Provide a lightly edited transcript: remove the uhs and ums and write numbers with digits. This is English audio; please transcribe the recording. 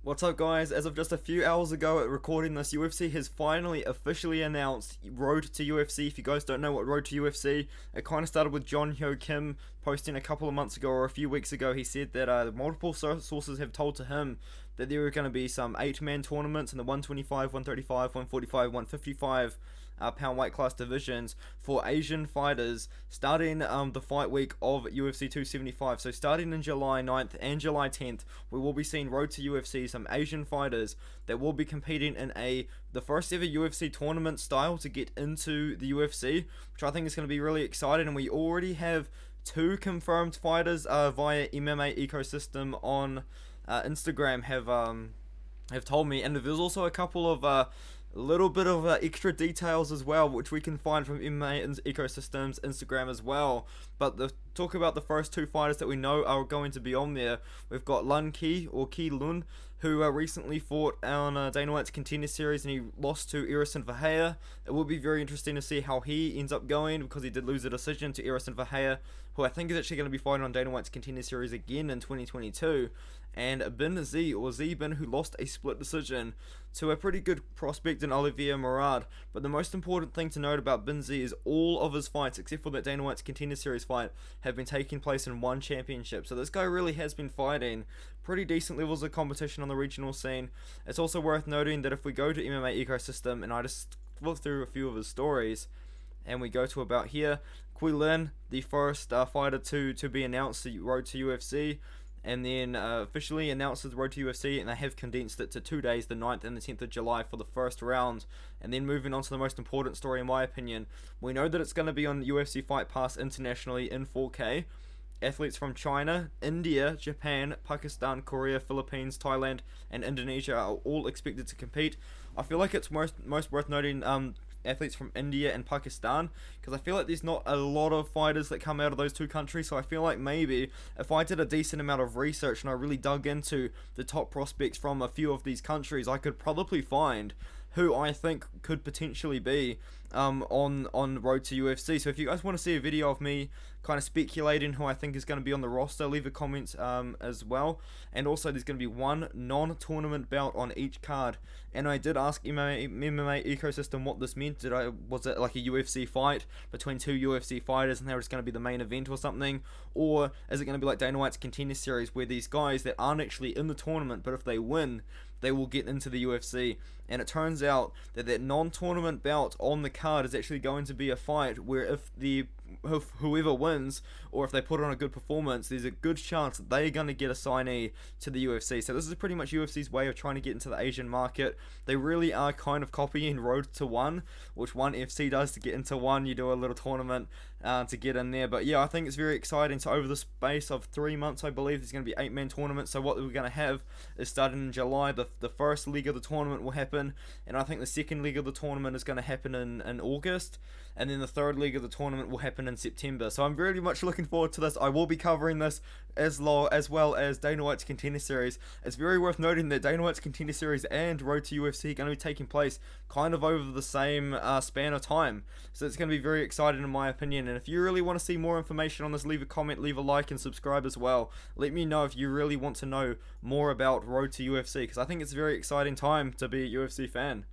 What's up, guys? As of just a few hours ago at recording this, UFC has finally officially announced Road to UFC. If you guys don't know what Road to UFC, it kind of started with John Hyo Kim posting a couple of months ago or a few weeks ago. He said that multiple sources have told to him that there were going to be some 8-man tournaments in the 125, 135, 145, 155 pound weight class divisions for Asian fighters starting the fight week of UFC 275. So starting in July 9th and July 10th, we will be seeing Road to UFC, some Asian fighters that will be competing in the first ever UFC tournament style to get into the UFC, which I think is going to be really exciting. And we already have 2 confirmed fighters via MMA Ecosystem on Instagram have told me, and there's also a couple of little bit of extra details as well, which we can find from MMA Ecosystem's Instagram as well. But talk about the first 2 fighters that we know are going to be on there. We've got Lun Ki, or Ki Lun, who recently fought on Dana White's Contender Series, and he lost to Erison Verheya. It will be very interesting to see how he ends up going, because he did lose a decision to Erison Verheya, who I think is actually going to be fighting on Dana White's Contender Series again in 2022. And Bin Z, or Z-Bin, who lost a split decision to a pretty good prospect in Olivier Morad. But the most important thing to note about Bin Z is all of his fights, except for that Dana White's Contender Series fight, have been taking place in one championship. So this guy really has been fighting pretty decent levels of competition on the regional scene. It's also worth noting that if we go to MMA Ecosystem, and I just look through a few of his stories, and we go to about here, Quy Lin, the first fighter to be announced to Road to UFC, and then officially announced the Road to UFC, and they have condensed it to 2 days, the 9th and the 10th of July for the first round. And then moving on to the most important story in my opinion, we know that it's going to be on UFC Fight Pass internationally in 4K. Athletes from China, India, Japan, Pakistan, Korea, Philippines, Thailand, and Indonesia are all expected to compete. I feel like it's most worth noting athletes from India and Pakistan, because I feel like there's not a lot of fighters that come out of those 2 countries. So I feel like maybe if I did a decent amount of research and I really dug into the top prospects from a few of these countries, I could probably find who I think could potentially be on Road to UFC. So if you guys want to see a video of me kind of speculating who I think is going to be on the roster, leave a comment as well. And also there's going to be 1 non-tournament bout on each card. And I did ask MMA Ecosystem what this meant. Was it like a UFC fight between 2 UFC fighters and they were just going to be the main event or something? Or is it going to be like Dana White's Contender Series, where these guys that aren't actually in the tournament, but if they win, they will get into the UFC? And it turns out that non-tournament bout on the card is actually going to be a fight where if whoever wins, or if they put on a good performance, there's a good chance that they're going to get a signee to the UFC. So this is pretty much UFC's way of trying to get into the Asian market. They really are kind of copying Road to One, which One FC does. To get into one, you do a little tournament to get in there. But yeah, I think it's very exciting. So over the space of 3 months, I believe there's going to be 8-man tournaments. So what we're going to have is, starting in July, the first leg of the tournament will happen, and I think the second leg of the tournament is going to happen in August, and then the third leg of the tournament will happen in September. So I'm very much looking forward to this. I will be covering this as well as Dana White's Contender Series. It's very worth noting that Dana White's Contender Series and Road to UFC are going to be taking place kind of over the same span of time. So it's going to be very exciting in my opinion. And if you really want to see more information on this, leave a comment, leave a like, and subscribe as well. Let me know if you really want to know more about Road to UFC, because I think it's a very exciting time to be a UFC fan.